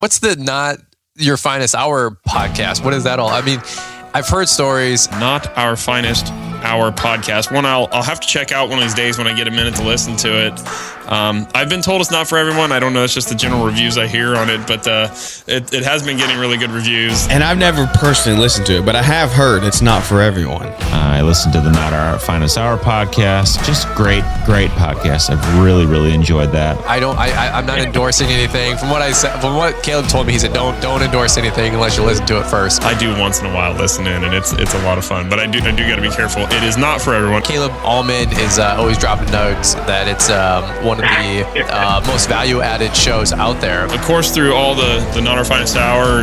What's the Not Your Finest Hour podcast? What is that all? I mean, I've heard stories. Not Our Finest Hour podcast. One I'll have to check out one of these days when I get a minute to listen to it. I've been told it's not for everyone. I don't know. It's just the general reviews I hear on it, but it has been getting really good reviews. And I've never personally listened to it, but I have heard it's not for everyone. I listened to the Not Our Finest Hour podcast. Just great podcast. I've really enjoyed that. I'm not endorsing anything. From what I said, from what Caleb told me, he said don't endorse anything unless you listen to it first. I do once in a while listen in, and it's a lot of fun. But I do got to be careful. It is not for everyone. Caleb Allman is always dropping notes that it's one of the most value-added shows out there. Of course, through all the Not Our Finest Hour,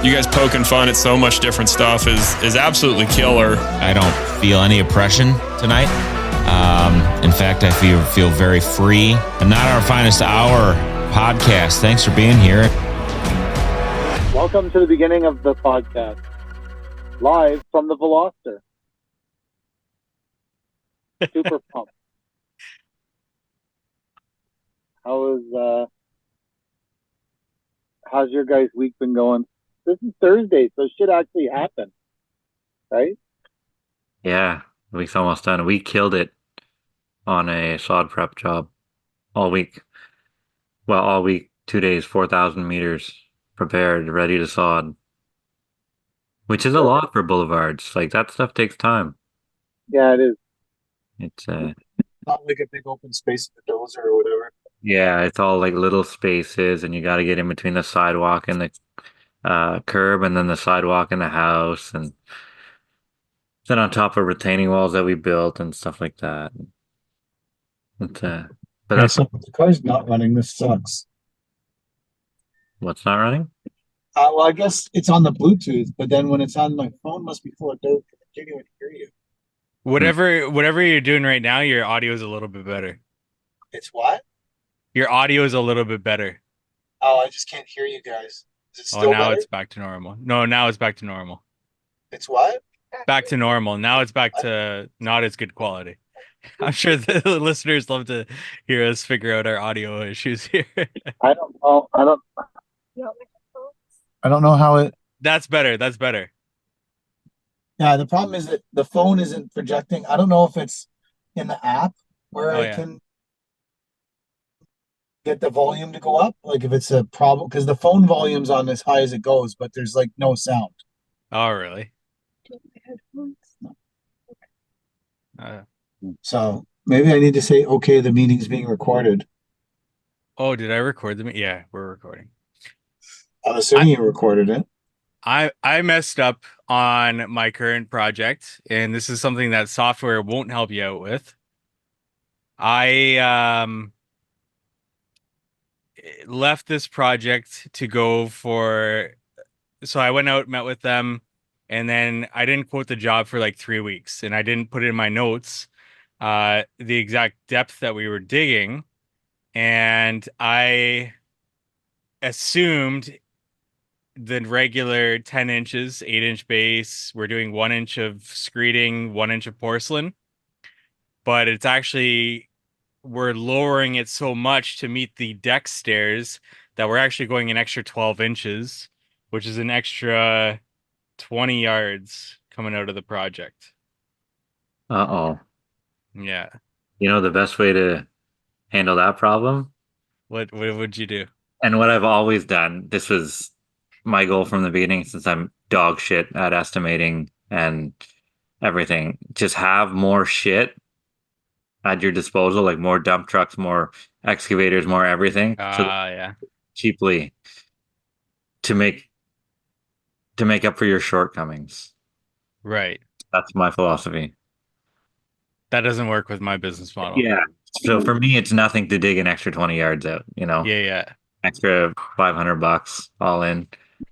you guys poking fun at so much different stuff is absolutely killer. I don't feel any oppression tonight. In fact, I feel very free. The Not Our Finest Hour podcast. Thanks for being here. Welcome to the beginning of the podcast, live from the Veloster. Super pumped. How's your guys' week been going? This is Thursday, so shit actually happened, right? Yeah, the week's almost done. We killed it on a sod prep job all week. Well, all week, 2 days, 4,000 meters prepared, ready to sod. Which is a lot for boulevards. Like, that stuff takes time. Yeah, it is. It's Not like a big open space in the dozer or whatever. yeah, it's all like little spaces, and you got to get in between the sidewalk and the curb, and then the sidewalk and the house, and then on top of retaining walls that we built and stuff like that. But that's The car's not running. This sucks. what's not running. Well, I guess it's on the Bluetooth, but then when it's on my phone, must be full of dirt. I can't even hear you. Whatever you're doing right now, your audio is a little bit better. It's what? Your audio is a little bit better. Oh, I just can't hear you guys. Is it still Oh, now better? it's back to normal. No, now it's back to normal. It's what? Back to normal. Now it's back to not as good quality. I'm sure the listeners love to hear us figure out our audio issues here. I don't know. I don't know how it. That's better. That's better. Yeah, the problem is that the phone isn't projecting. I don't know if it's in the app where Oh, I yeah. can get the volume to go up. Like if it's a problem, because the phone volume's on as high as it goes, but there's like no sound. Oh, really? So maybe I need to say, okay, the meeting's being recorded. Oh, did I record them? Yeah, we're recording. I'm assuming you recorded it. I messed up on my current project, and this is something that software won't help you out with. I left this project to go so I went out, met with them, and then I didn't quote the job for like 3 weeks, and I didn't put in my notes the exact depth that we were digging, and I assumed the regular 10 inches, 8-inch base. We're doing 1 inch of screeding, 1 inch of porcelain, but it's actually, we're lowering it so much to meet the deck stairs that we're actually going an extra 12 inches, which is an extra 20 yards coming out of the project. Uh-oh. Yeah. You know the best way to handle that problem? What would you do? And what I've always done, this was my goal from the beginning, since I'm dog shit at estimating and everything, just have more shit at your disposal, like more dump trucks, more excavators, more everything. Yeah. Cheaply to make up for your shortcomings. Right. That's my philosophy. That doesn't work with my business model. Yeah. So for me, it's nothing to dig an extra 20 yards out, Yeah. extra $500 all in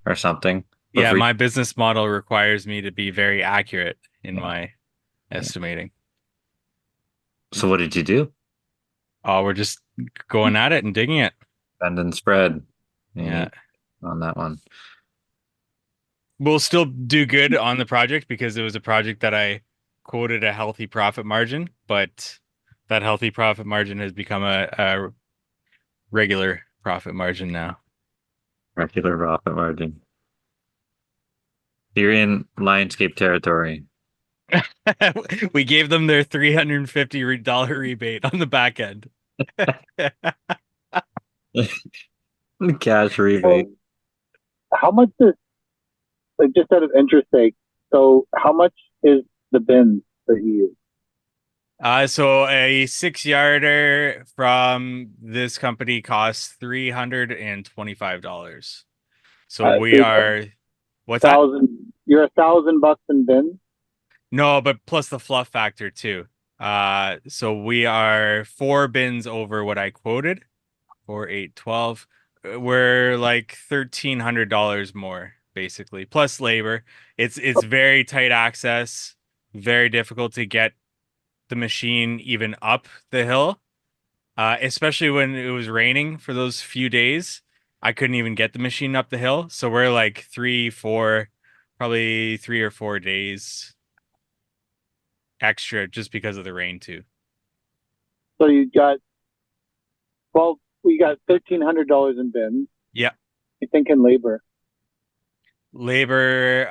or something. Yeah, my business model requires me to be very accurate in my estimating. So what did you do? Oh, we're just going at it and digging it. Bend and spread. Yeah. On that one. We'll still do good on the project because it was a project that I quoted a healthy profit margin, but that healthy profit margin has become a regular profit margin now. Regular profit margin. You're in Lionscape territory. We gave them their $350 rebate on the back end. Cash rebate. How much is, like, just out of interest sake, so how much is the bins that you use? So a 6-yarder from this company costs $325. So we so are, what's that? You're $1,000 in bins? No, but plus the fluff factor too. So we are 4 bins over what I quoted, 4, 8, 12. We're like $1,300 more basically, plus labor. It's very tight access, very difficult to get the machine even up the hill, especially when it was raining for those few days. I couldn't even get the machine up the hill. So we're like 3, 4, probably 3 or 4 days extra just because of the rain too. So you got $1,300 in bins. Yeah. You think in labor? Labor,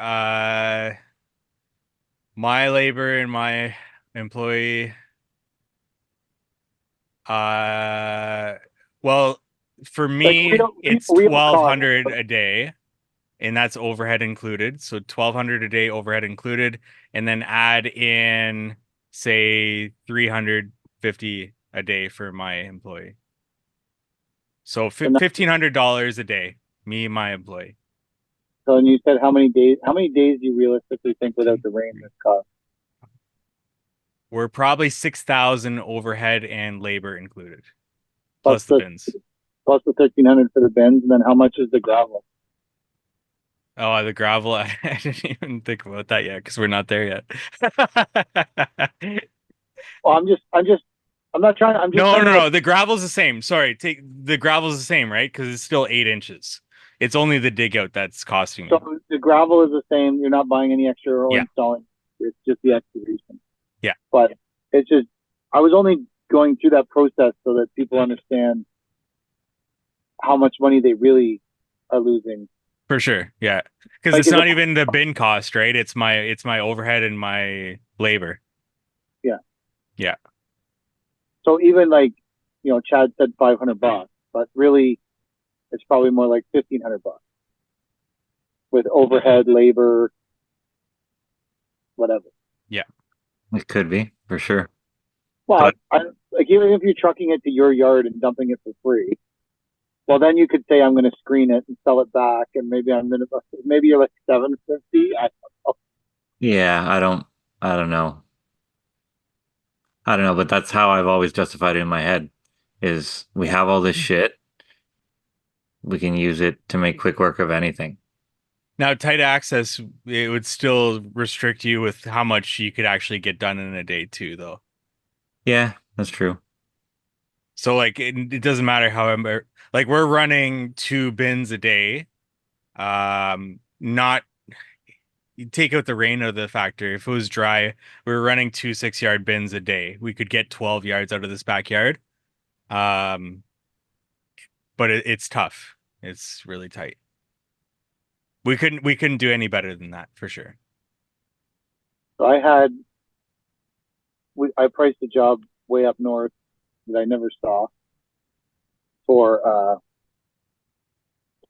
my labor and my employee, well, for me, it's real $1,200 cost. a day, and that's overhead included. So $1,200 a day overhead included, and then add in, say, $350 a day for my employee. So $1,500 a day, me and my employee. So, and you said how many days do you realistically think without the rain this cost? We're probably 6,000 overhead and labor included, plus the bins. Plus the 1,300 for the bins, and then how much is the gravel? Oh, the gravel! I didn't even think about that yet because we're not there yet. Well, I'm not trying. I'm just No. The gravel's the same. Sorry, the gravel's the same, right? Because it's still 8 inches. It's only the dig out that's costing me. So the gravel is the same. You're not buying any extra or installing. It's just the excavation. Yeah. But it's just, I was only going through that process so that people understand how much money they really are losing. For sure. Yeah. Because it's not even the bin cost, right? It's my overhead and my labor. Yeah. Yeah. So even like, Chad said $500, but really it's probably more like $1,500 with overhead, labor, whatever. Yeah. It could be, for sure. Well, like, even if you're trucking it to your yard and dumping it for free, well, then you could say I'm going to screen it and sell it back, and maybe you're like $750. I don't know. Yeah, I don't know. I don't know, but that's how I've always justified it in my head. Is we have all this shit, we can use it to make quick work of anything. Now, tight access, it would still restrict you with how much you could actually get done in a day too, though. Yeah, that's true. So like it doesn't matter however, like we're running 2 bins a day. Not, you take out the rain out of the factor. If it was dry, we were running 2 6-yard bins a day. We could get 12 yards out of this backyard. But it's tough. It's really tight. We couldn't do any better than that for sure. So I priced a job way up north that I never saw for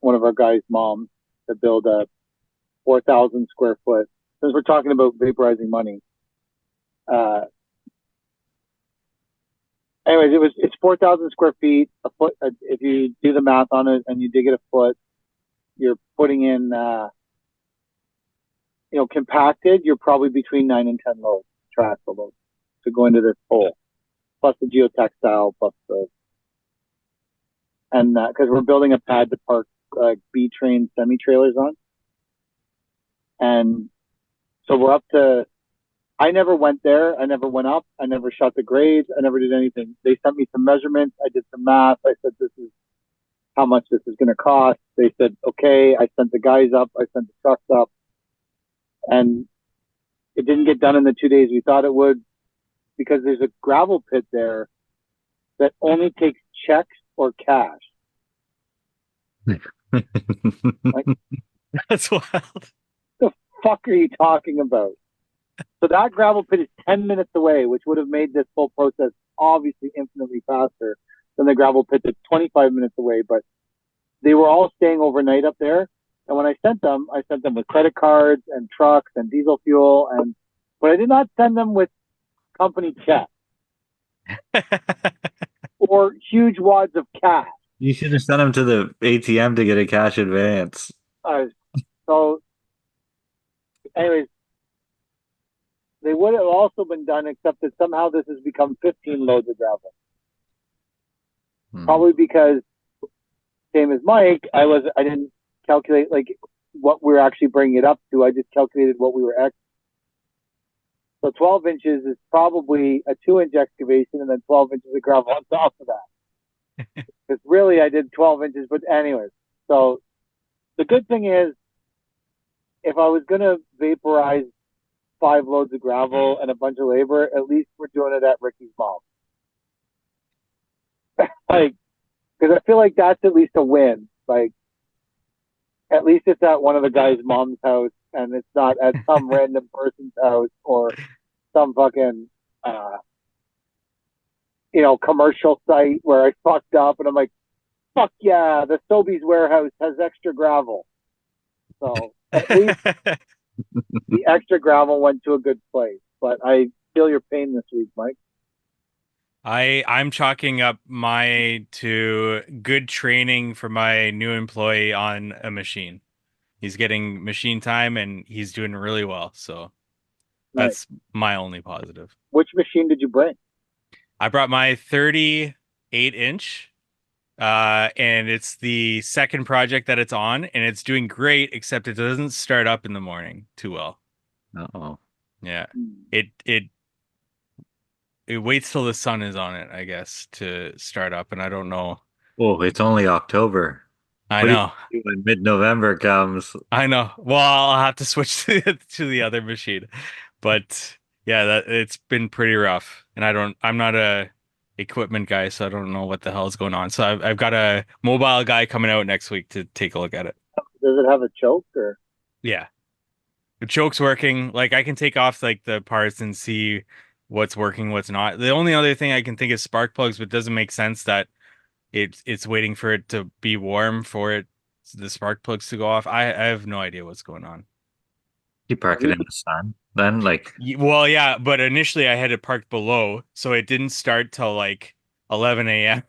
one of our guys' moms to build a 4,000 square foot. Since we're talking about vaporizing money, anyways, it's 4,000 square feet a foot. If you do the math on it and you dig it a foot, you're putting in, compacted. You're probably between 9 and 10 loads, trash loads, to go into this hole, plus the geotextile, plus because we're building a pad to park B-train semi-trailers on. And so we're up to, I never went there. I never went up. I never shot the grades. I never did anything. They sent me some measurements. I did some math. I said, this is how much this is going to cost. They said, okay. I sent the guys up. I sent the trucks up. And it didn't get done in the 2 days we thought it would, because there's a gravel pit there that only takes checks or cash. That's wild. The fuck are you talking about? So that gravel pit is 10 minutes away, which would have made this whole process obviously infinitely faster than the gravel pit that's 25 minutes away. But they were all staying overnight up there. And when I sent them with credit cards and trucks and diesel fuel. But I did not send them with company checks or huge wads of cash. You should have sent him to the ATM to get a cash advance. So, anyways, they would have also been done, except that somehow this has become 15 loads of gravel. Probably because, same as Mike, I didn't calculate like what we're actually bringing it up to. I just calculated what we were. So 12 inches is probably a 2-inch excavation, and then 12 inches of gravel on top of that. Because really, I did 12 inches, but anyways. So the good thing is, if I was gonna vaporize 5 loads of gravel and a bunch of labor, at least we're doing it at Ricky's mom. Like, because I feel like that's at least a win. Like, at least it's at one of the guys' mom's house, and it's not at some random person's house or some fucking, commercial site where I fucked up, and I'm like, fuck yeah, the Sobeys warehouse has extra gravel. So at least the extra gravel went to a good place. But I feel your pain this week, Mike. I'm chalking up to good training for my new employee on a machine. He's getting machine time and he's doing really well. So that's my only positive. Which machine did you bring? I brought my 38-inch, and it's the second project that it's on, and it's doing great, except it doesn't start up in the morning too well. Uh-oh. Yeah. It waits till the sun is on it, I guess, to start up, and I don't know. Oh, it's only October. I know. When mid-November comes. I know. Well, I'll have to switch to the other machine. But yeah, it's been pretty rough. And I'm not a equipment guy, so I don't know what the hell is going on. So I've got a mobile guy coming out next week to take a look at it. Does it have a choke or? Yeah. The choke's working. Like, I can take off like the parts and see what's working, what's not. The only other thing I can think is spark plugs, but it doesn't make sense that it's waiting for it to be warm for the spark plugs to go off. I have no idea what's going on. You park it in the sun, then Well, yeah, but initially I had it parked below, so it didn't start till like 11 a.m.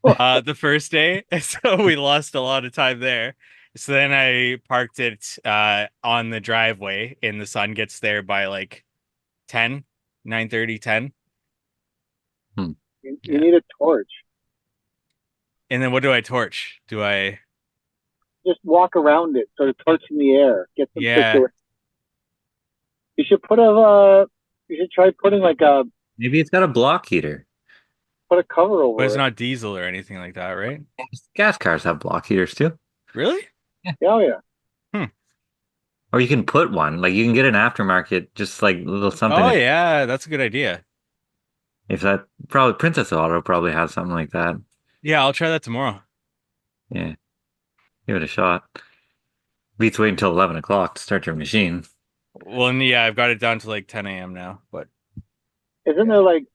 The first day, so we lost a lot of time there. So then I parked it on the driveway, and the sun gets there by like 10, 9:30, 10. You need a torch. And then what do I torch? Do I just walk around it, sort of torch in the air, get some situation. You should try putting like maybe it's got a block heater. Put a cover over it. But it's not diesel or anything like that, right? Gas cars have block heaters too. Really? Yeah. Oh yeah. Or you can put one. Like, you can get an aftermarket, just like little something. Oh yeah, that's a good idea. If that probably Princess Auto probably has something like that. Yeah, I'll try that tomorrow. Yeah. Give it a shot. Beats waiting until 11 o'clock to start your machine. Well, yeah, I've got it down to like 10 a.m. now, but isn't there like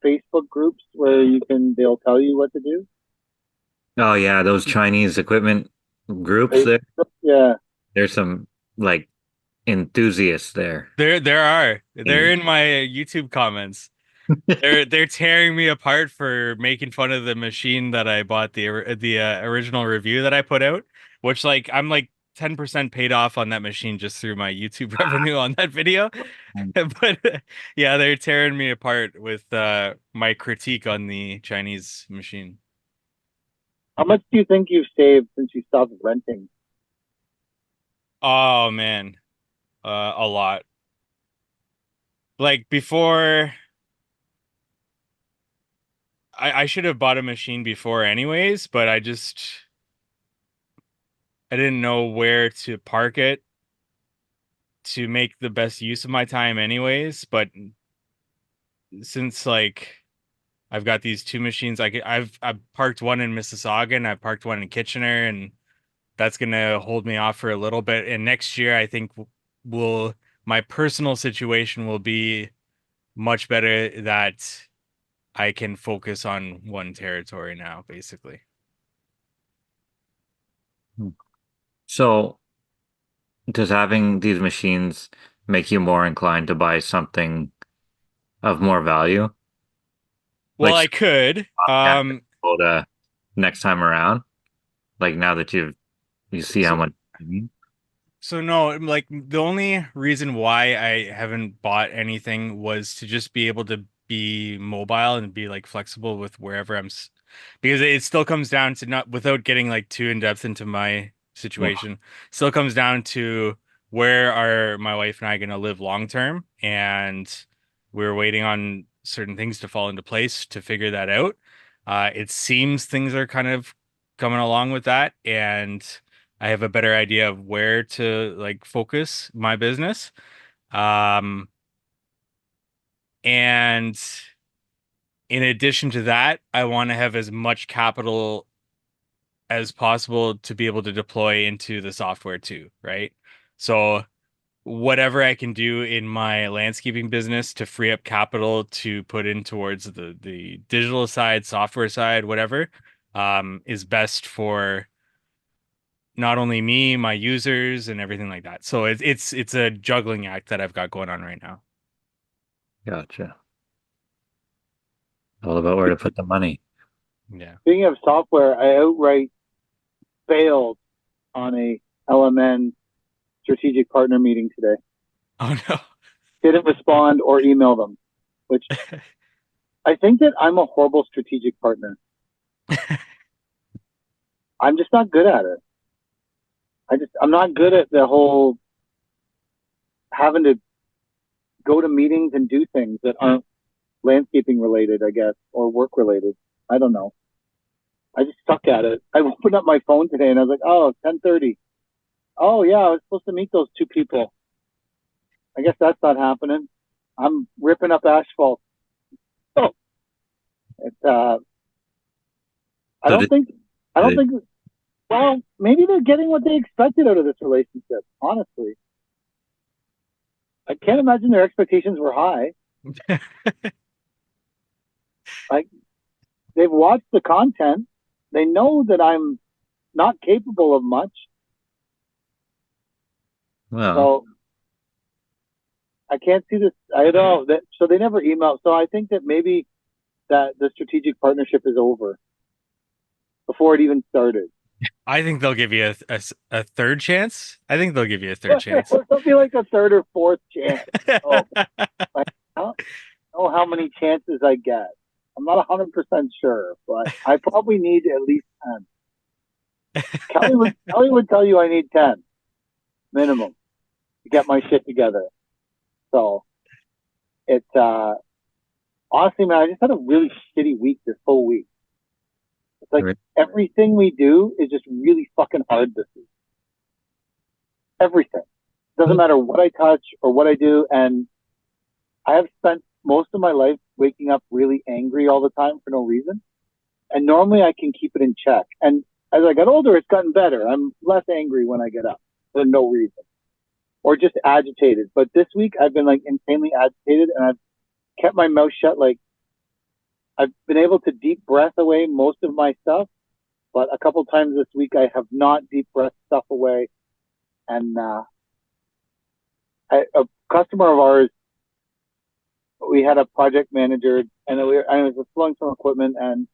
Facebook groups where they'll tell you what to do? Oh yeah, those Chinese equipment groups there. Yeah. There's some like enthusiasts there. There are. They're in my YouTube comments. They're tearing me apart for making fun of the machine that I bought, the original review that I put out, which like I'm like 10% paid off on that machine just through my YouTube revenue on that video. But yeah, they're tearing me apart with my critique on the Chinese machine. How much do you think you've saved since you stopped renting? Oh man, a lot. Like before, I should have bought a machine before anyways, but I didn't know where to park it to make the best use of my time anyways. But since like I've got these two machines, I've parked one in Mississauga and I've parked one in Kitchener, and that's going to hold me off for a little bit. And next year, I think my personal situation will be much better, that I can focus on one territory now, basically. So, does having these machines make you more inclined to buy something of more value? Well, Like I could. to next time around? Like now that you see how So, much. so no, like the only reason why I haven't bought anything was to just be able to be mobile and be like flexible with wherever because it still comes down to, not without getting like too in depth into my situation, still comes down to where are my wife and I going to live long term, and we're waiting on certain things to fall into place to figure that out. It seems things are kind of coming along with that, and I have a better idea of where to like focus my business. Um, and in addition to that, I want to have as much capital as possible to be able to deploy into the software too, right? So whatever I can do in my landscaping business to free up capital to put in towards the digital side, software side, whatever, is best for not only me, my users, and everything like that. So it's a juggling act that I've got going on right now. Gotcha. All about where to put the money. Yeah. Speaking of software, I outright failed on a LMN strategic partner meeting today. Oh no. Didn't respond or email them, which I think that I'm a horrible strategic partner. I'm just not good at it. I'm not good at the whole having to go to meetings and do things that aren't landscaping related, I guess, or work related. I don't know. I just suck at it. I opened up my phone today and I was like, oh, 10:30. Oh yeah, I was supposed to meet those two people. I guess that's not happening. I'm ripping up asphalt. Oh, it's I don't think. Well, maybe they're getting what they expected out of this relationship. Honestly, I can't imagine their expectations were high. Like, they've watched the content. They know that I'm not capable of much. Well, So I can't see this. I don't know. So they never emailed. So I think that maybe that the strategic partnership is over before it even started. I think they'll give you a third chance. I think they'll give you a third chance. It'll be like a third or fourth chance. Oh, I don't know how many chances I get. I'm not 100% sure, but I probably need at least 10. Kelly would tell you I need 10 minimum to get my shit together. So it's honestly, man, I just had a really shitty week this whole week. It's like everything we do is just really fucking hard this week. Everything. Doesn't matter what I touch or what I do. And I have spent most of my life waking up really angry all the time for no reason. And normally I can keep it in check. And as I got older, it's gotten better. I'm less angry when I get up for no reason or just agitated. But this week I've been like insanely agitated and I've kept my mouth shut. Like, I've been able to deep breath away most of my stuff, but a couple times this week I have not deep breath stuff away. And a customer of ours, we had a project manager, and I was flowing some equipment, and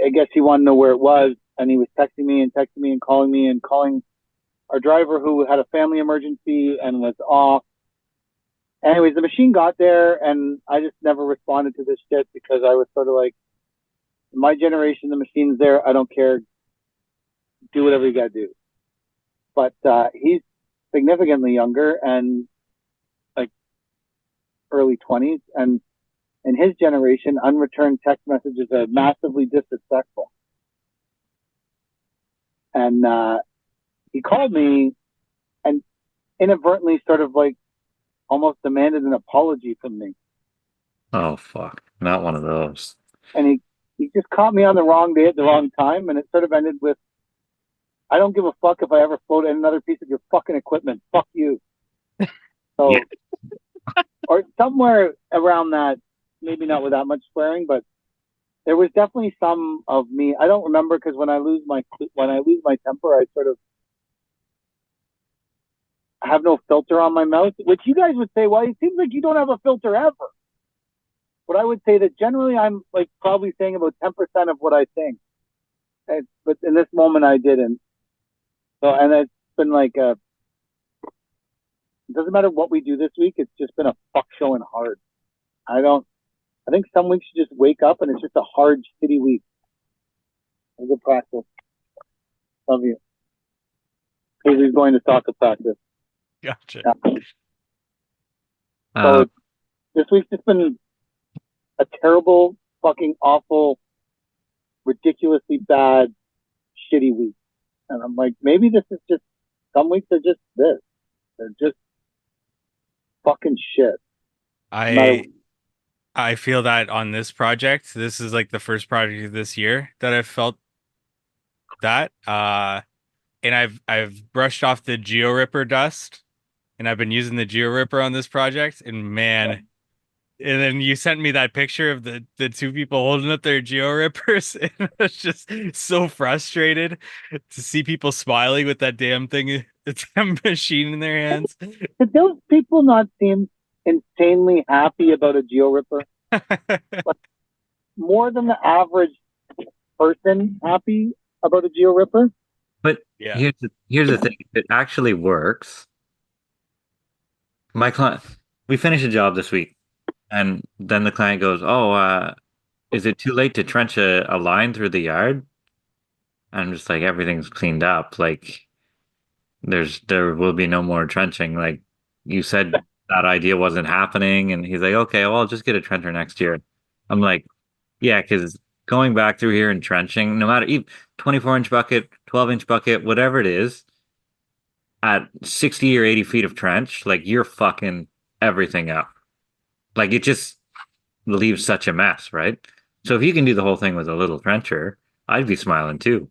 I guess he wanted to know where it was, and he was texting me and calling our driver who had a family emergency and was off. Anyways, the machine got there, and I just never responded to this shit because I was sort of like, in my generation, the machine's there. I don't care. Do whatever you got to do. But he's significantly younger and like early 20s. And in his generation, unreturned text messages are massively disrespectful. And he called me and inadvertently sort of like almost demanded an apology from me. Oh, fuck. Not one of those. And he just caught me on the wrong day at the wrong time. And it sort of ended with I don't give a fuck if I ever float another piece of your fucking equipment. Fuck you. So, or somewhere around that, maybe not with that much swearing, but there was definitely some of me. I don't remember because when I lose my temper, I sort of have no filter on my mouth, which you guys would say, well, it seems like you don't have a filter ever. But I would say that generally I'm like probably saying about 10% of what I think. But in this moment, I didn't. So, and it's been like it doesn't matter what we do this week. It's just been a fuck show and hard. I think some weeks you just wake up and it's just a hard, shitty week. It's a practice. Love you. He's going to soccer practice. Gotcha. Yeah. So this week's just been a terrible, fucking awful, ridiculously bad, shitty week. And I'm like, maybe this is just, some weeks are just this. They're just fucking shit. I feel that on this project, this is like the first project this year that I've felt that. And I've brushed off the Geo Ripper dust, and I've been using the Geo Ripper on this project. And man, and then you sent me that picture of the two people holding up their Geo Rippers, and I was just so frustrated to see people smiling with that damn thing, the damn machine in their hands. Did those people not seem insanely happy about a Geo Ripper? Like, more than the average person happy about a Geo Ripper? But Yeah. here's the thing. It actually works. My client, we finished a job this week, and then the client goes, "Oh, is it too late to trench a line through the yard?" And I'm just like, everything's cleaned up. Like, there will be no more trenching. Like, you said that idea wasn't happening, and he's like, "Okay, well, I'll just get a trencher next year." I'm like, "Yeah, because going back through here and trenching, no matter 24-inch bucket, 12-inch bucket, whatever it is, at 60 or 80 feet of trench, like you're fucking everything up. Like it just leaves such a mess, right? So if you can do the whole thing with a little trencher, I'd be smiling too."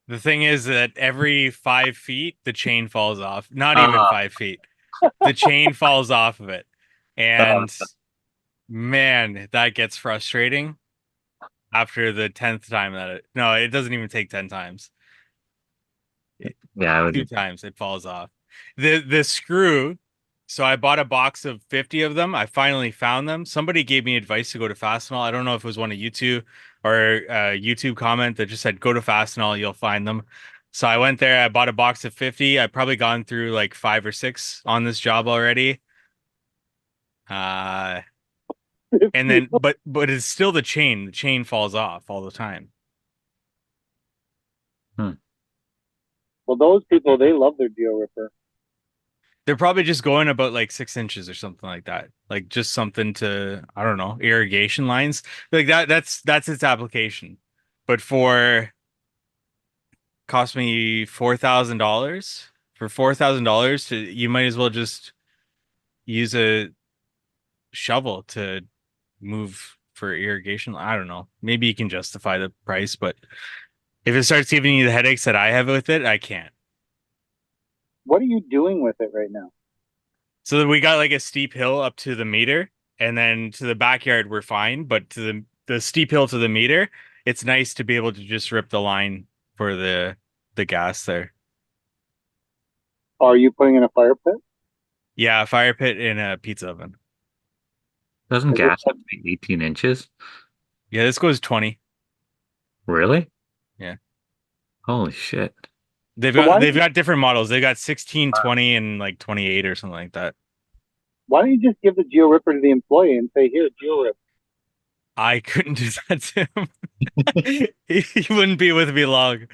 The thing is that every 5 feet, the chain falls off. Not even 5 feet. The chain falls off of it. And man, that gets frustrating after the 10th time no, it doesn't even take 10 times. Yeah, I would 2 times it falls off. The screw, so I bought a box of 50 of them. I finally found them. Somebody gave me advice to go to Fastenal. I don't know if it was one of you two or a YouTube comment that just said, go to Fastenal, you'll find them. So I went there, I bought a box of 50. I've probably gone through like 5 or 6 on this job already. And then, but it's still the chain. The chain falls off all the time. Well, those people, they love their Geo Ripper. They're probably just going about like 6 inches or something like that. Like just something to, I don't know, irrigation lines. Like that's its application. But cost me $4,000. For $4,000 you might as well just use a shovel to move for irrigation. I don't know. Maybe you can justify the price, but if it starts giving you the headaches that I have with it, I can't. What are you doing with it right now? So we got like a steep hill up to the meter, and then to the backyard we're fine, but to the steep hill to the meter, it's nice to be able to just rip the line for the gas there. Are you putting in a fire pit? Yeah, a fire pit in a pizza oven. Doesn't gas have to be 18 inches? Yeah, this goes 20. Really? Yeah. Holy shit. They've got different models. They got 16, 20, and like 28 or something like that. Why don't you just give the Geo Ripper to the employee and say, here, Geo Ripper? I couldn't do that to him. He wouldn't be with me long.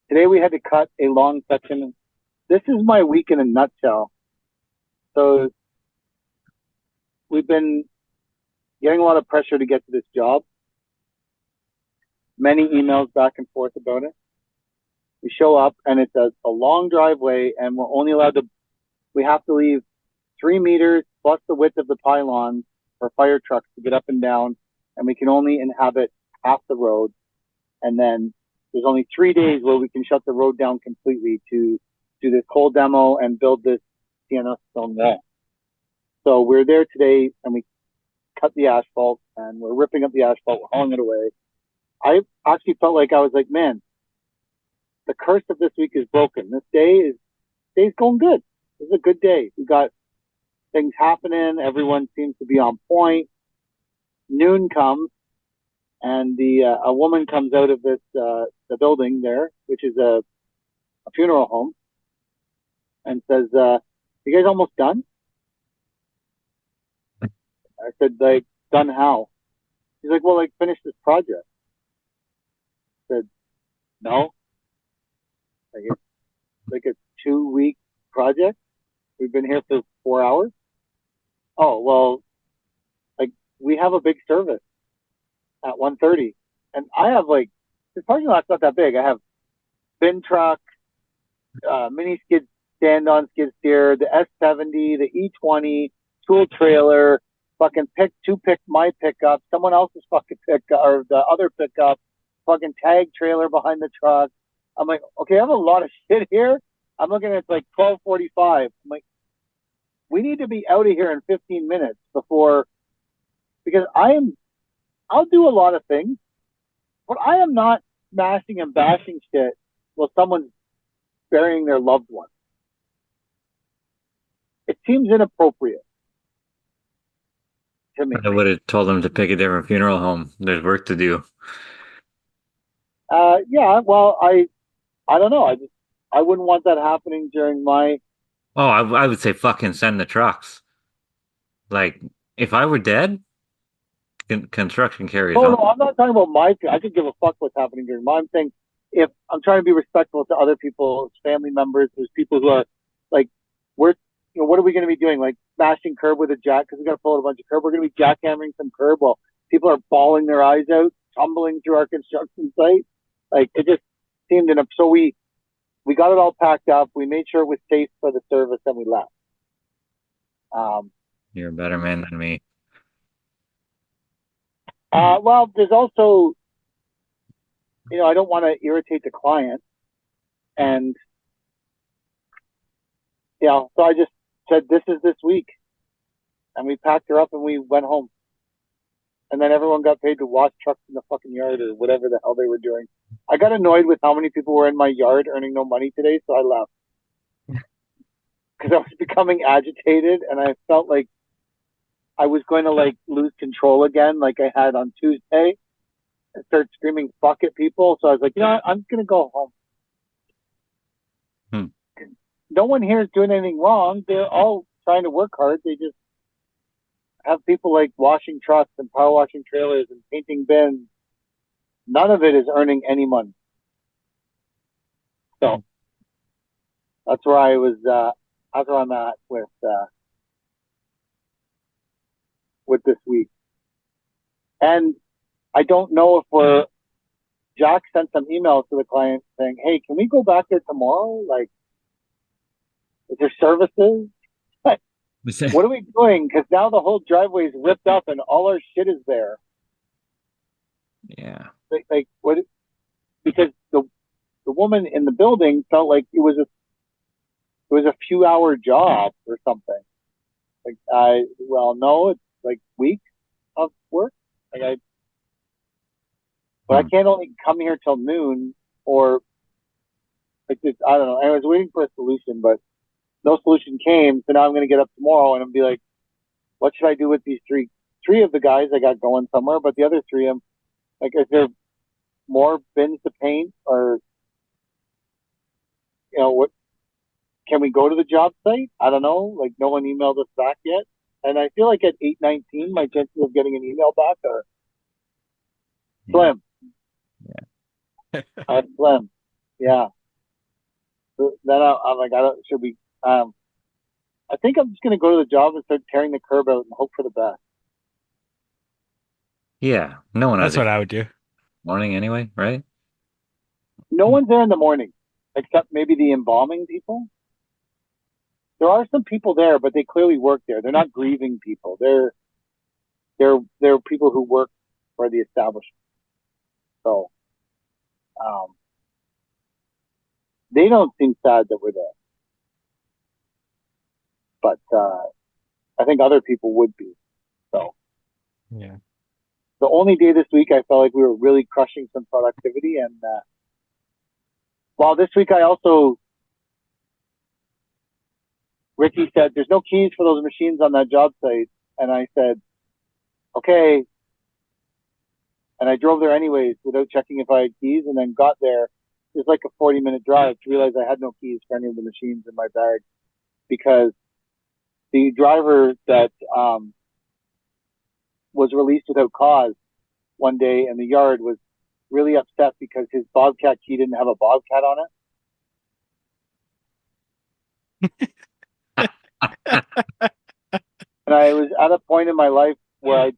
Today we had to cut a long section. This is my week in a nutshell. So we've been getting a lot of pressure to get to this job. Many emails back and forth about it. We show up and it's a long driveway, and we're only allowed we have to leave 3 meters plus the width of the pylon for fire trucks to get up and down, and we can only inhabit half the road, and then there's only 3 days where we can shut the road down completely to do this whole demo and build this Sienna stone wall. So we're there today, and we cut the asphalt, and we're ripping up the asphalt, we're hauling it away. I actually felt like I was like, man, the curse of this week is broken. This day's going good. This is a good day. We got things happening. Everyone seems to be on point. Noon comes, and a woman comes out of this the building there, which is a funeral home, and says, "You guys almost done?" I said, "Like, done how?" She's like, "Well, like, finish this project." I said, "No, like it's like a 2-week project. We've been here for 4 hours." "Oh, well, like, we have a big service at 1:30, and I have like this parking lot's not that big. I have bin truck, mini skid stand-on skid steer, the S70, the E20, tool trailer, fucking pick my pickup, someone else's fucking pickup, or the other pickup, fucking tag trailer behind the truck." I'm like, okay, I have a lot of shit here. I'm looking at like 12:45. I'm like, we need to be out of here in 15 minutes before, because I'll do a lot of things, but I am not smashing and bashing shit while someone's burying their loved one. It seems inappropriate to me. I would have told them to pick a different funeral home. There's work to do. Yeah, well, I don't know. I wouldn't want that happening during my. Oh, I would say fucking send the trucks. Like, if I were dead, construction carries Oh on. no, I'm not talking about my. I could give a fuck what's happening during my. I'm saying, if I'm trying to be respectful to other people's family members, there's people who are like, we're, what are we going to be doing? Like smashing curb with a jack because we got to pull out a bunch of curb. We're going to be jackhammering some curb while people are bawling their eyes out, tumbling through our construction site. Like, it just seemed enough. So we got it all packed up. We made sure it was safe for the service, and we left. You're a better man than me. Well, there's also, I don't want to irritate the client, and so I just said, "This is this week," and we packed her up and we went home. And then everyone got paid to wash trucks in the fucking yard or whatever the hell they were doing. I got annoyed with how many people were in my yard earning no money today, so I left. Because I was becoming agitated, and I felt like I was going to like lose control again, like I had on Tuesday, and start screaming "fuck" at people. So I was like, I'm going to go home. No one here is doing anything wrong. They're all trying to work hard. They just have people like washing trucks and power washing trailers and painting bins. None of it is earning any money. So that's where I was. That's where I'm at with this week. And I don't know if Jack sent some emails to the client saying, "Hey, can we go back there tomorrow? Like, is there services? What are we doing? Because now the whole driveway is ripped up and all our shit is there." Yeah. Like what? Because the woman in the building felt like it was a few hour job or something. Like, no, it's like weeks of work. Like but I can't only come here till noon, or like this, I don't know. I was waiting for a solution, but no solution came. So now I'm going to get up tomorrow and I'm be like, what should I do with these three of the guys I got going somewhere, but the other three, I'm like, is there more bins to paint, or what? Can we go to the job site? I don't know. Like, no one emailed us back yet, and I feel like at 8:19, my chances of getting an email back are slim. Yeah, slim. Yeah. So then I'm like, should we? I think I'm just going to go to the job and start tearing the curb out and hope for the best. Yeah. No one That's has what a I would do. morning anyway, right? No one's there in the morning, except maybe the embalming people. There are some people there, but they clearly work there. They're not grieving people. They're people who work for the establishment. So they don't seem sad that we're there. But I think other people would be. So Yeah. the only day this week I felt like we were really crushing some productivity. And this week I also, Ricky said, there's no keys for those machines on that job site. And I said, okay. And I drove there anyways without checking if I had keys, and then got there. It was like a 40-minute drive to realize I had no keys for any of the machines in my bag, because the driver that was released without cause one day in the yard was really upset because his Bobcat key didn't have a Bobcat on it. And I was at a point in my life where I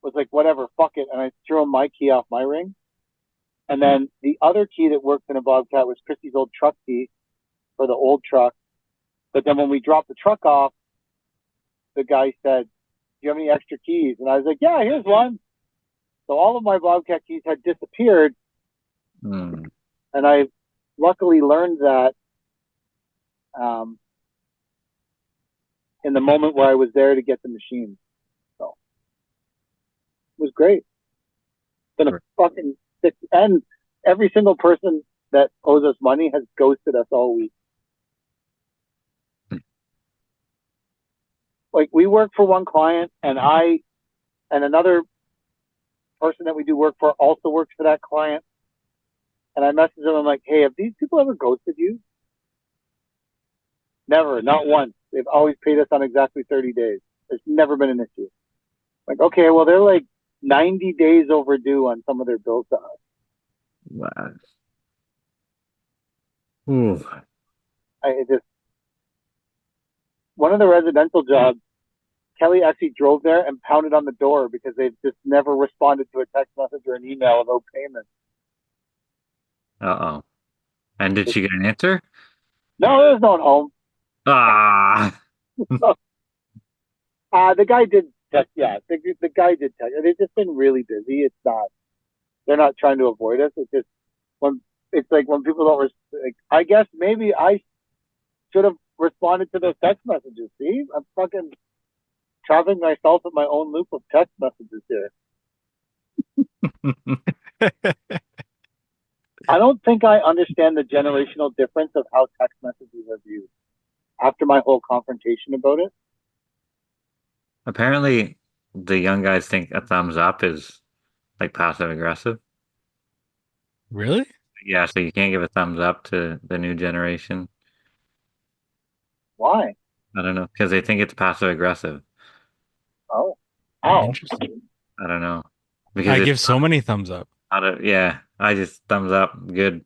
was like, whatever, fuck it. And I threw my key off my ring. And then the other key that worked in a Bobcat was Christy's old truck key for the old truck. But then when we dropped the truck off, the guy said, do you have any extra keys? And I was like, yeah, here's one. So all of my Bobcat keys had disappeared. And I luckily learned that in the moment where I was there to get the machine. So it was great. It's been a fucking sick, and every single person that owes us money has ghosted us all week. Like, we work for one client, and another person that we do work for also works for that client. And I message them, I'm like, hey, have these people ever ghosted you? Never, not once. They've always paid us on exactly 30 days. There's never been an issue. Like, okay, well, they're like 90 days overdue on some of their bills to us. Wow. One of the residential jobs, Kelly actually drove there and pounded on the door because they've just never responded to a text message or an email about payment. Uh-oh. And did she get an answer? No, there was no one home. The guy did text. Yeah, the guy did text. They've just been really busy. It's not. They're not trying to avoid us. It's just when people don't. I guess maybe I should have responded to those text messages. See, I'm fucking trapping myself in my own loop of text messages here. I don't think I understand the generational difference of how text messages are viewed after my whole confrontation about it. Apparently, the young guys think a thumbs up is like passive aggressive. Really? Yeah, so you can't give a thumbs up to the new generation. Why? I don't know, because they think it's passive aggressive. Oh, Interesting. I don't know. Because I give so many thumbs up. I just thumbs up, good.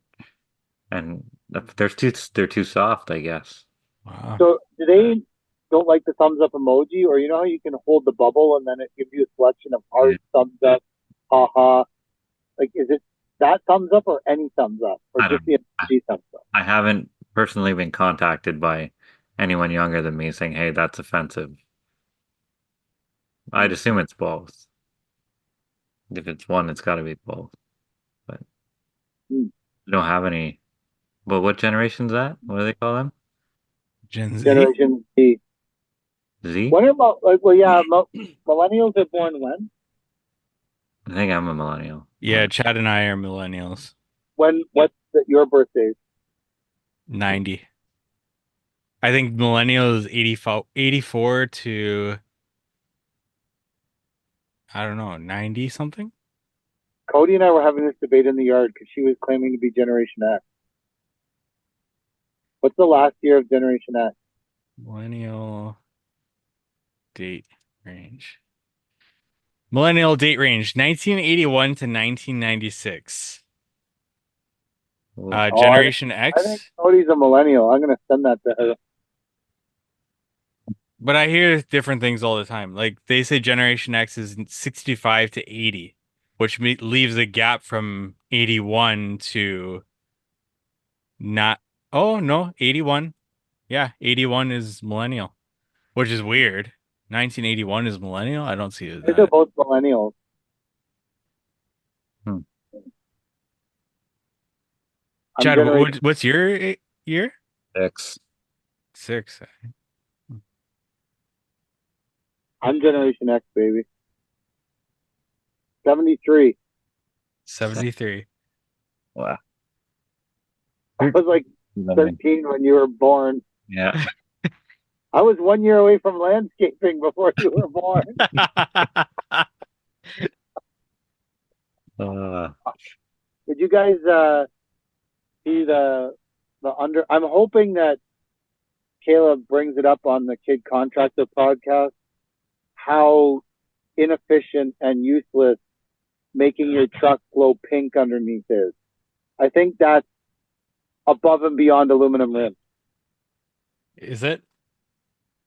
And they're too soft, I guess. Wow. So do they don't like the thumbs up emoji, or you know how you can hold the bubble and then it gives you a selection of heart, thumbs up, haha. Like, is it that thumbs up or any thumbs up, or just the emoji thumbs up? I haven't personally been contacted by anyone younger than me saying, "Hey, that's offensive." I'd assume it's both. If it's one, it's got to be both. But we don't have any. But what generation's that? What do they call them? Gen Z. Generation Z. Z? What about millennials are born when? I think I'm a millennial. Yeah, Chad and I are millennials. What's your birthday? 90. I think millennials 84 to, I don't know, 90 something. Cody and I were having this debate in the yard because she was claiming to be Generation X. What's the last year of Generation X? Millennial date range. Millennial date range 1981 to 1996. Generation X. I think Cody's a millennial. I'm going to send that to her. But I hear different things all the time. Like, they say Generation X is 65 to 80, which leaves a gap from 81 to not. Oh, no, 81. Yeah, 81 is millennial, which is weird. 1981 is millennial. I don't see it. They're both millennials. I'm Chad, generation, what's your year? X. 6. I'm Generation X, baby. 73. 73. Wow. I was like 13 when you were born. Yeah. I was 1 year away from landscaping before you were born. Did you guys see the under? I'm hoping that Caleb brings it up on the Kid Contractor podcast. How inefficient and useless making your truck glow pink underneath is. I think that's above and beyond aluminum rims. Is it?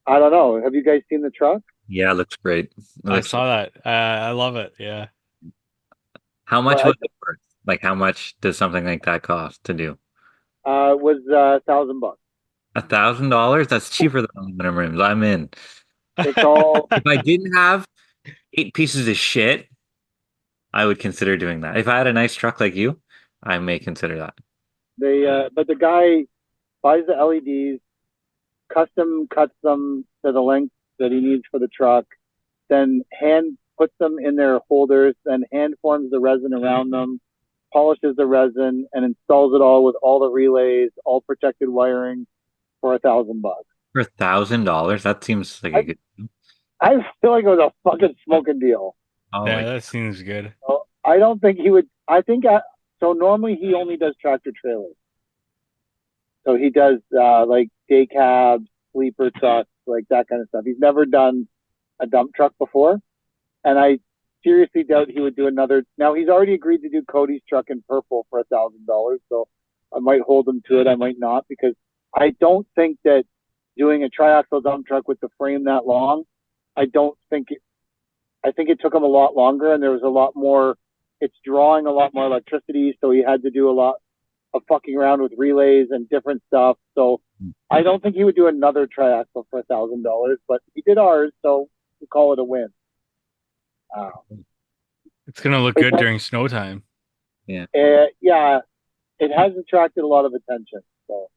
I don't know. Have you guys seen the truck? Yeah, it looks great. I saw that. I love it. Yeah. How much Well, was it worth? Like, how much does something like that cost to do? It was $1,000. $1,000? That's cheaper than aluminum rims. I'm in. It's all If I didn't have 8 pieces of shit, I would consider doing that. If I had a nice truck like you, I may consider that. but the guy buys the LEDs, custom cuts them to the length that he needs for the truck, then hand puts them in their holders, then hand forms the resin around them, polishes the resin, and installs it all with all the relays, all protected wiring for $1,000. For $1,000, that seems like a good deal. I feel like it was a fucking smoking deal. Oh Yeah, my that seems good. So I don't think he would. So normally he only does tractor trailers. So he does like day cabs, sleeper trucks, like that kind of stuff. He's never done a dump truck before, and I seriously doubt he would do another. Now he's already agreed to do Cody's truck in purple for $1,000, so I might hold him to it. I might not, because I don't think that doing a triaxle dump truck with the frame that long, I think it took him a lot longer, and there was a lot more. It's drawing a lot more electricity, so he had to do a lot of fucking around with relays and different stuff. So I don't think he would do another triaxle for $1,000, but he did ours, so we call it a win. It's gonna look good during snow time. Yeah, it has attracted a lot of attention. So,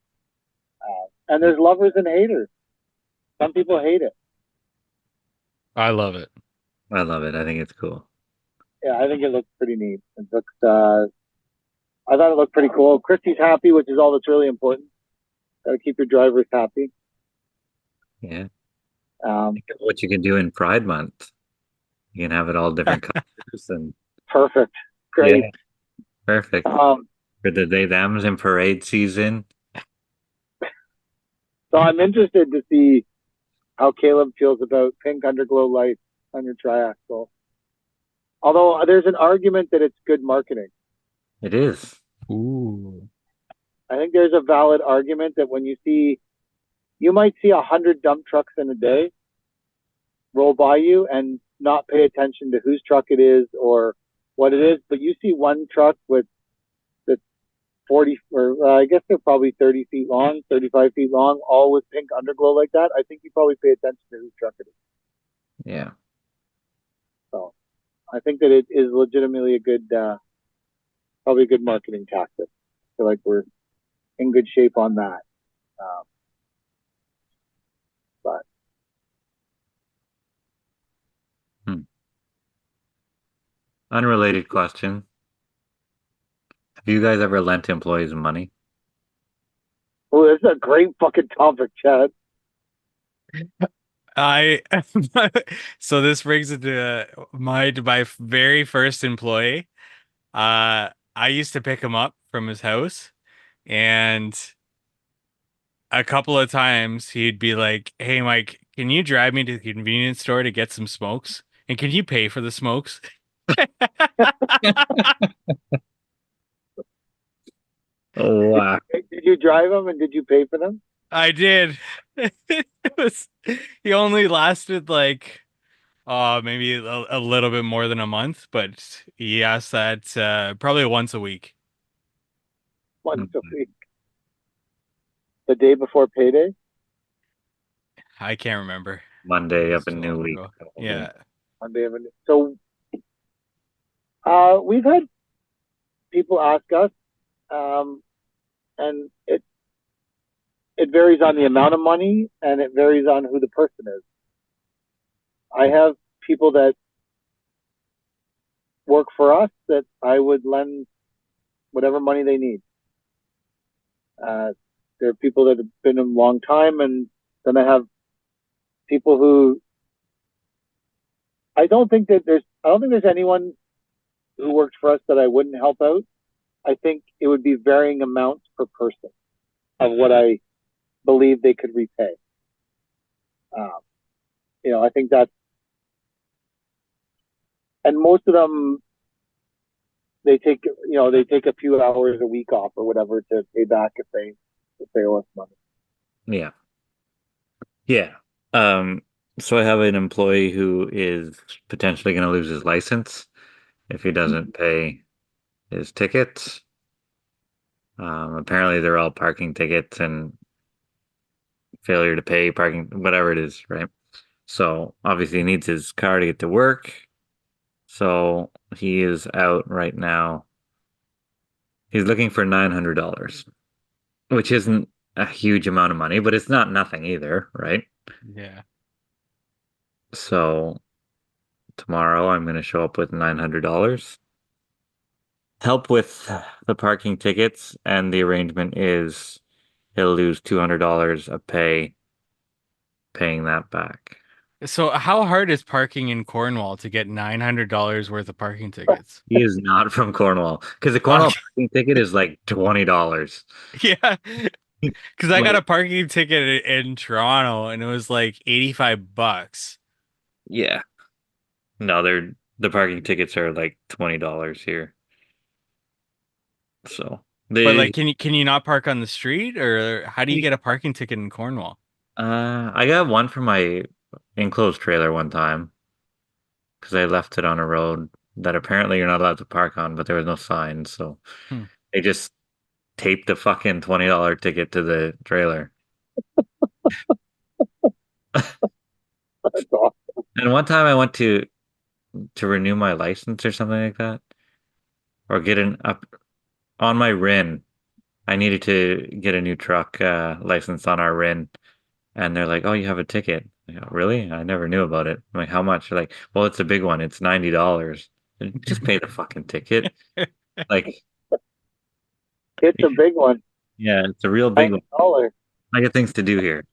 and there's lovers and haters. Some people hate it. I love it. I love it. I think it's cool. Yeah, I think it looks pretty neat. It looks. I thought it looked pretty cool. Christy's happy, which is all that's really important. Got to keep your drivers happy. Yeah. Think of what you can do in Pride Month. You can have it all different colors and Perfect. Great. Yeah, perfect. Um, For the they thems in parade season. So I'm interested to see how Caleb feels about pink underglow lights on your triaxle. Although there's an argument that it's good marketing. It is. Ooh. I think there's a valid argument that when you might see 100 dump trucks in a day roll by you and not pay attention to whose truck it is or what it is, but you see one truck that's 40, or I guess they're probably 30 feet long, 35 feet long, all with pink underglow like that. I think you probably pay attention to whose truck it is. Yeah. So I think that it is legitimately a good, probably a good marketing tactic. I feel like we're in good shape on that. But Unrelated question. Have you guys ever lent employees money? oh, this is a great fucking topic, Chad. So this brings it to my very first employee. I used to pick him up from his house, and a couple of times he'd be like, "Hey, Mike, can you drive me to the convenience store to get some smokes? And can you pay for the smokes?" Oh, wow. Did you drive them and did you pay for them? I did. He only lasted like maybe a little bit more than a month, but he asked that probably once a week. Once a week. The day before payday? I can't remember. Monday of a So new long week. ago. Yeah. Monday of a So we've had people ask us, and it varies on the amount of money, and it varies on who the person is. I have people that work for us that I would lend whatever money they need. There are people that have been a long time, and then I have people who I don't think there's anyone who worked for us that I wouldn't help out. I think it would be varying amounts per person of what I believe they could repay. I think that's, and most of them, they take a few hours a week off or whatever to pay back if they owe us money. Yeah. Yeah. So I have an employee who is potentially going to lose his license if he doesn't pay his tickets. Apparently they're all parking tickets and failure to pay parking, whatever it is, right? So obviously he needs his car to get to work. So he is out right now. He's looking for $900, which isn't a huge amount of money, but it's not nothing either, right? Yeah. So tomorrow I'm going to show up with $900. Help with the parking tickets, and the arrangement is he'll lose $200 of paying that back. So how hard is parking in Cornwall to get $900 worth of parking tickets? He is not from Cornwall because the Cornwall parking ticket is like $20. Yeah. Because I got a parking ticket in Toronto and it was like $85. Yeah. No, the parking tickets are like $20 here. So But like, can you not park on the street, or how do you get a parking ticket in Cornwall? I got one for my enclosed trailer one time because I left it on a road that apparently you're not allowed to park on, but there was no sign, so they just taped the fucking $20 ticket to the trailer. That's awesome. And one time I went to renew my license or something like that, or get an up on my RIN. I needed to get a new truck license on our RIN, and they're like, "Oh, you have a ticket." I go, really? I never knew about it. I'm like, "How much?" They're like, "Well, it's a big one. It's $90." Just pay the fucking ticket. Like, It's a big one. yeah, it's a real big one. $90. I got things to do here.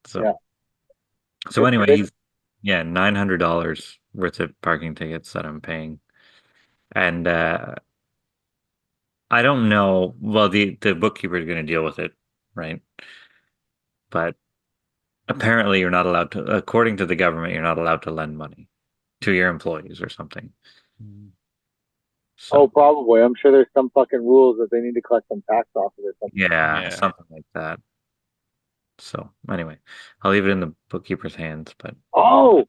So, Yeah. so anyway, he's $900 worth of parking tickets that I'm paying, and I don't know. Well, the bookkeeper is going to deal with it, right? But apparently, you're not allowed to, according to the government, you're not allowed to lend money to your employees or something. So, Oh, probably. I'm sure there's some fucking rules that they need to collect some tax off of it. yeah, something like that. So anyway, I'll leave it in the bookkeeper's hands. But oh,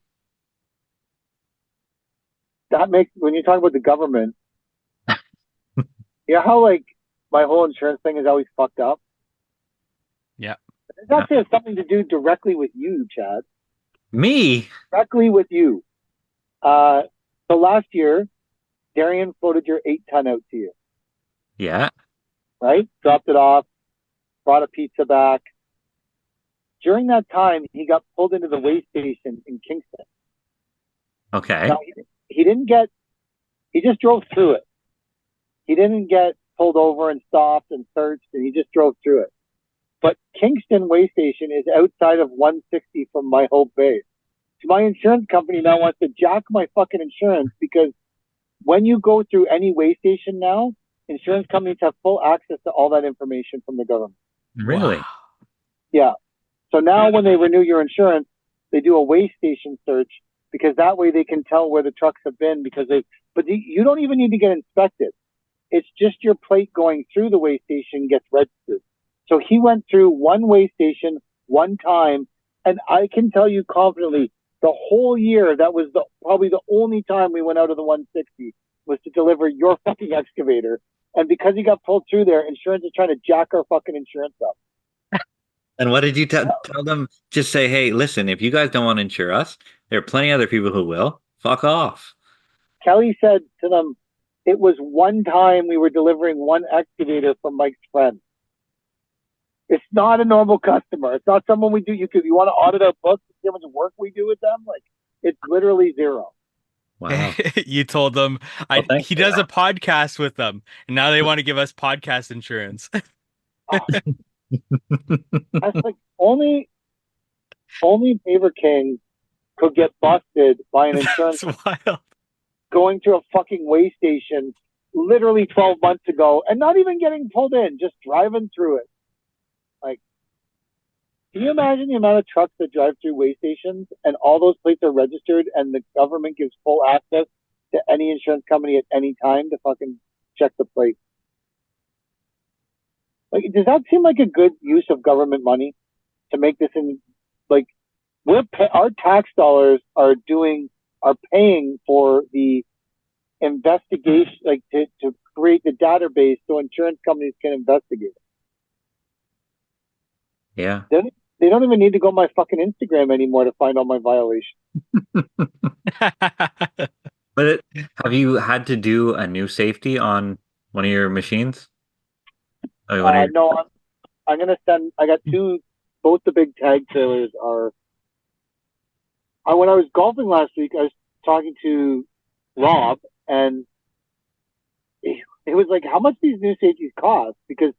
that makes, when you talk about the government, you know how like my whole insurance thing is always fucked up? Yeah. It actually has something to do directly with you, Chad. me? Directly with you. So last year, Darian floated your 8-ton out to you, Yeah. right? Dropped it off, brought a pizza back. During that time, he got pulled into the weigh station in Kingston. Okay. Now, he just drove through it. He didn't get pulled over and stopped and searched, and he just drove through it. But Kingston weigh station is outside of 160 from my Hope Bay. So my insurance company now wants to jack my fucking insurance because when you go through any weigh station now, insurance companies have full access to all that information from the government. Really? Wow. Yeah. So now when they renew your insurance, they do a weigh station search because that way they can tell where the trucks have been but you don't even need to get inspected. It's just your plate going through the weigh station gets registered. So he went through one weigh station one time, and I can tell you confidently, the whole year, that was probably the only time we went out of the 160 was to deliver your fucking excavator. And because he got pulled through there, insurance is trying to jack our fucking insurance up. And what did you tell them? Just say, hey, listen, if you guys don't want to insure us, there are plenty of other people who will. Fuck off. Kelly said to them, It was one time we were delivering one excavator from Mike's friend. It's not a normal customer. It's not someone we do. You want to audit our books and see how much work we do with them? Like, it's literally zero. Wow. You told them Well, thanks he for does that. a podcast with them, and now they want to give us podcast insurance. That's like only Paver King could get busted by an insurance That's wild. going to a fucking way station literally 12 months ago and not even getting pulled in, just driving through it. Like, can you imagine the amount of trucks that drive through way stations and all those plates are registered and the government gives full access to any insurance company at any time to fucking check the plate? Like, does that seem like a good use of government money to make this in, like, our tax dollars are paying for the investigation, like to create the database so insurance companies can investigate it. Yeah. They don't even need to go on my fucking Instagram anymore to find all my violations. But have you had to do a new safety on one of your machines? No, I'm gonna send. I got two. Both the big tag trailers are. When I was golfing last week, I was talking to Rob, and it was like, how much these new safeties cost, because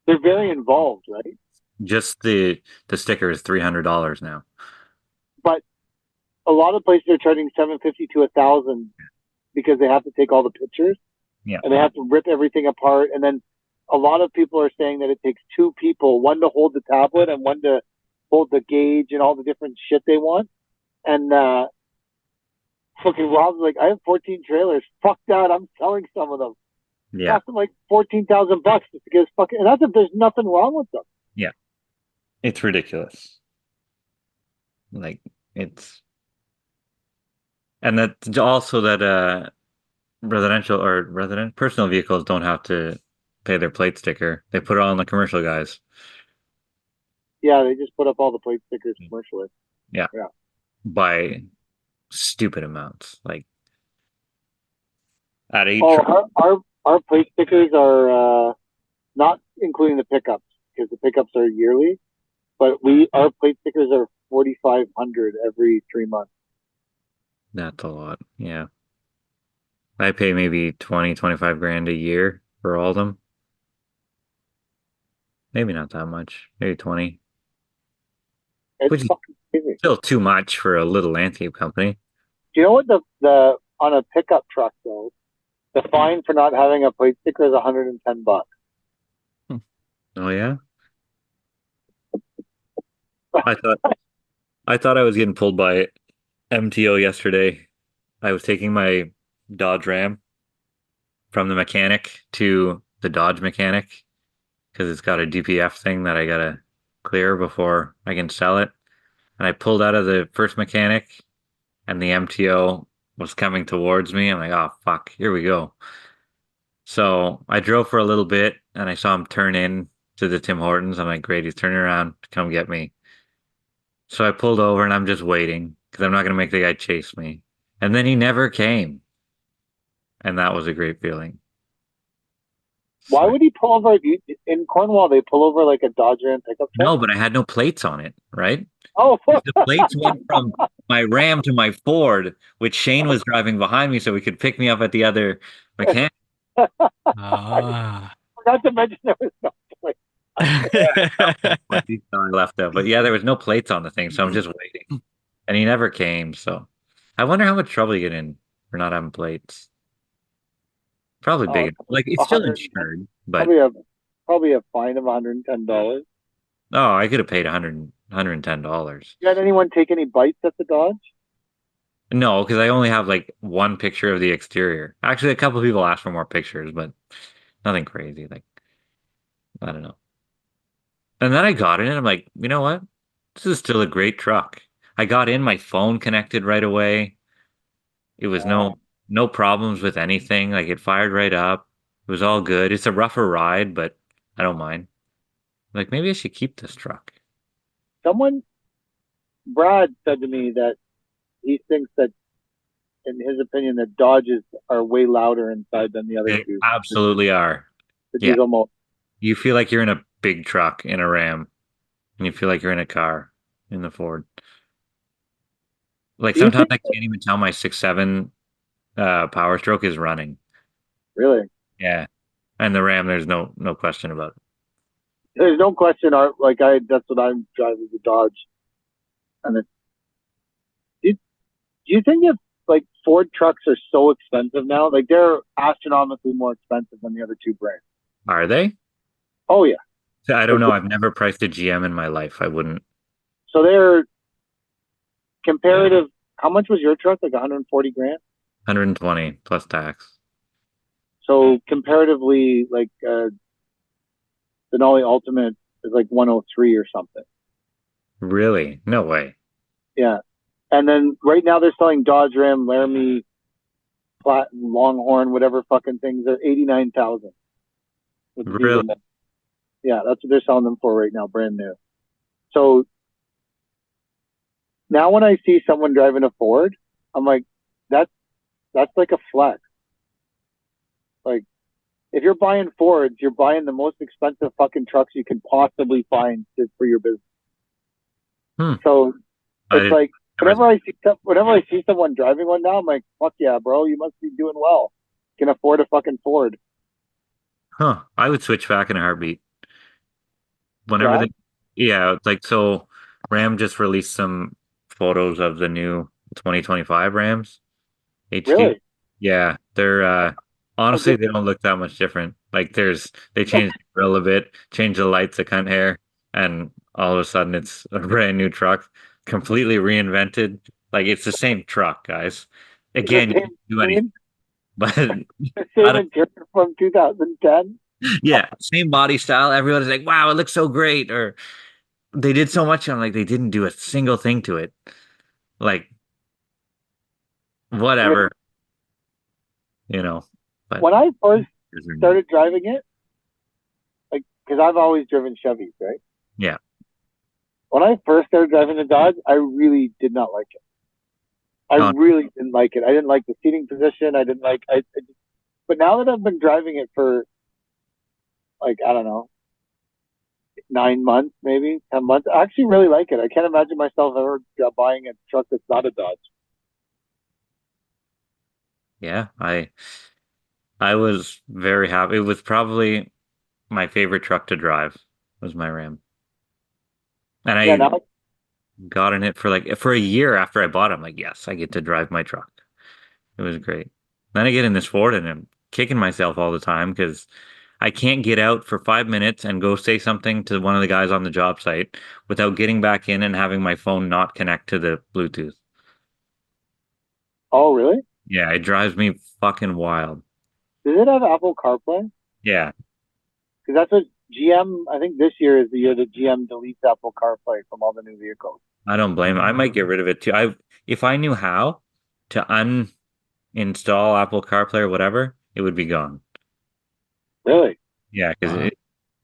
they're very involved, right? Just the sticker is $300 now. But a lot of places are charging $750 to $1,000 because they have to take all the pictures. Yeah. And they have to rip everything apart. And then a lot of people are saying that it takes two people, one to hold the tablet and one to hold the gauge and all the different shit they want. And fucking Rob's like, I have 14 trailers. Fuck that. I'm selling some of them. Yeah. Cost them like $14,000 just to get fucking. And that's if there's nothing wrong with them. Yeah. It's ridiculous. Like, it's. And that's also that personal vehicles don't have to pay their plate sticker. They put it on the commercial guys. Yeah, they just put up all the plate stickers commercially. Yeah. By stupid amounts. Like at each. Our plate stickers are not including the pickups, because the pickups are yearly, but our plate stickers are 4,500 every 3 months. That's a lot. Yeah. I pay maybe 20, 25 grand a year for all of them. Maybe not that much. Maybe 20. It's Which is fucking crazy. still too much for a little landscape company. Do you know what the on a pickup truck though, the fine for not having a plate sticker is $110. Oh yeah? I thought I was getting pulled by MTO yesterday. I was taking my Dodge Ram from the mechanic to the Dodge mechanic because it's got a DPF thing that I gotta clear before I can sell it. And I pulled out of the first mechanic and the MTO was coming towards me. I'm like, oh fuck, here we go. So I drove for a little bit and I saw him turn in to the Tim Hortons. I'm like, great, he's turning around to come get me. So I pulled over and I'm just waiting because I'm not going to make the guy chase me. And then he never came. And that was a great feeling. Why would he pull over? In Cornwall, they pull over like a Dodge Ram pickup truck? No, but I had no plates on it, right? Oh, The plates went from my Ram to my Ford, which Shane was driving behind me so he could pick me up at the other mechanic. Ah. Not to mention there was no plate. I left out. But yeah, there was no plates on the thing, so I'm just waiting. And he never came, so I wonder how much trouble you get in for not having plates. Probably big. Like, it's still insured, but probably a fine of $110. oh, I could have paid $110. You had anyone take any bites at the Dodge? No, because I only have like one picture of the exterior. Actually, a couple of people asked for more pictures, but nothing crazy. Like, I don't know. And then I got in and I'm like, you know what? This is still a great truck. I got in, my phone connected right away. It was no problems with anything. Like, it fired right up. It was all good. It's a rougher ride, but I don't mind. Like, maybe I should keep this truck. Brad said to me that he thinks that in his opinion, that Dodges are way louder inside than the other They two. absolutely are. The Yeah. diesel motor. You feel like you're in a big truck in a Ram, and you feel like you're in a car in the Ford. Like Do you sometimes think I can't even tell my 6.7 Power Stroke is running. really? Yeah, and the Ram, there's no question about it. There's no question. That's what I'm driving, the Dodge. And do you think if like Ford trucks are so expensive now, like they're astronomically more expensive than the other two brands? Are they? Oh yeah. I don't know. I've never priced a GM in my life. I wouldn't. So they're comparative. How much was your truck? Like 140 grand. 120 plus tax. So comparatively, like Denali Ultimate is like 103 or something. Really? No way. Yeah. And then right now they're selling Dodge Ram, Laramie, Platin, Longhorn, whatever fucking things. They're 89,000. Really? Yeah, that's what they're selling them for right now, brand new. So now when I see someone driving a Ford, I'm like, that's like a flex. Like, if you're buying Fords, you're buying the most expensive fucking trucks you can possibly find for your business. So it's like whenever I see someone driving one now, I'm like, fuck yeah, bro, you must be doing well. You can afford a fucking Ford. Huh. I would switch back in a heartbeat. Whenever Yeah? yeah, like so Ram just released some photos of the new 2025 Rams HD. Really? Yeah, they're honestly Okay. they don't look that much different. Like they changed the grill a bit, changed the lights a cunt hair, and all of a sudden it's a brand new truck, completely reinvented. Like it's the same truck, guys. Is the Again, you same can't do anything, screen, but the I same don't, interior from 2010? yeah, same body style. Everyone's like, "Wow, it looks so great," or they did so much on like they didn't do a single thing to it. Like I mean, whatever, you know. But when I first started driving it, like, because I've always driven Chevys, right? yeah, When I first started driving the Dodge, I really did not like it. I uh, really didn't like it. I didn't like the seating position. I didn't like. But now that I've been driving it for like I don't know 9 months, maybe 10 months, I actually really like it. I can't imagine myself ever buying a truck that's not a Dodge. yeah. I was very happy. It was probably my favorite truck to drive was my Ram, and Yeah, I now got in it for a year after I bought it. I'm like, yes, I get to drive my truck. It was great. Then I get in this Ford and I'm kicking myself all the time because I can't get out for 5 minutes and go say something to one of the guys on the job site without getting back in and having my phone not connect to the Bluetooth. oh really? Yeah, it drives me fucking wild. Does it have Apple CarPlay? Yeah, Because that's what GM. I think this year is the year that GM deletes Apple CarPlay from all the new vehicles. I don't blame it. I might get rid of it too. If I knew how to uninstall Apple CarPlay or whatever, it would be gone. Really? Yeah, because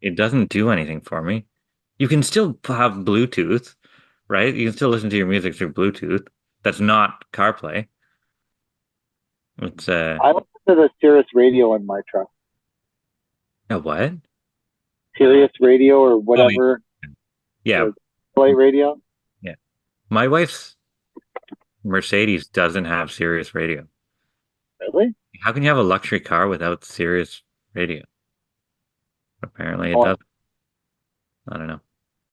it doesn't do anything for me. You can still have Bluetooth, right? You can still listen to your music through Bluetooth. That's not CarPlay. It's I listen to the Sirius radio in my truck. a what? Sirius radio or Oh, whatever. yeah, Play radio. yeah. My wife's Mercedes doesn't have Sirius radio. Really? How can you have a luxury car without Sirius radio? Apparently it Oh, does. I don't know.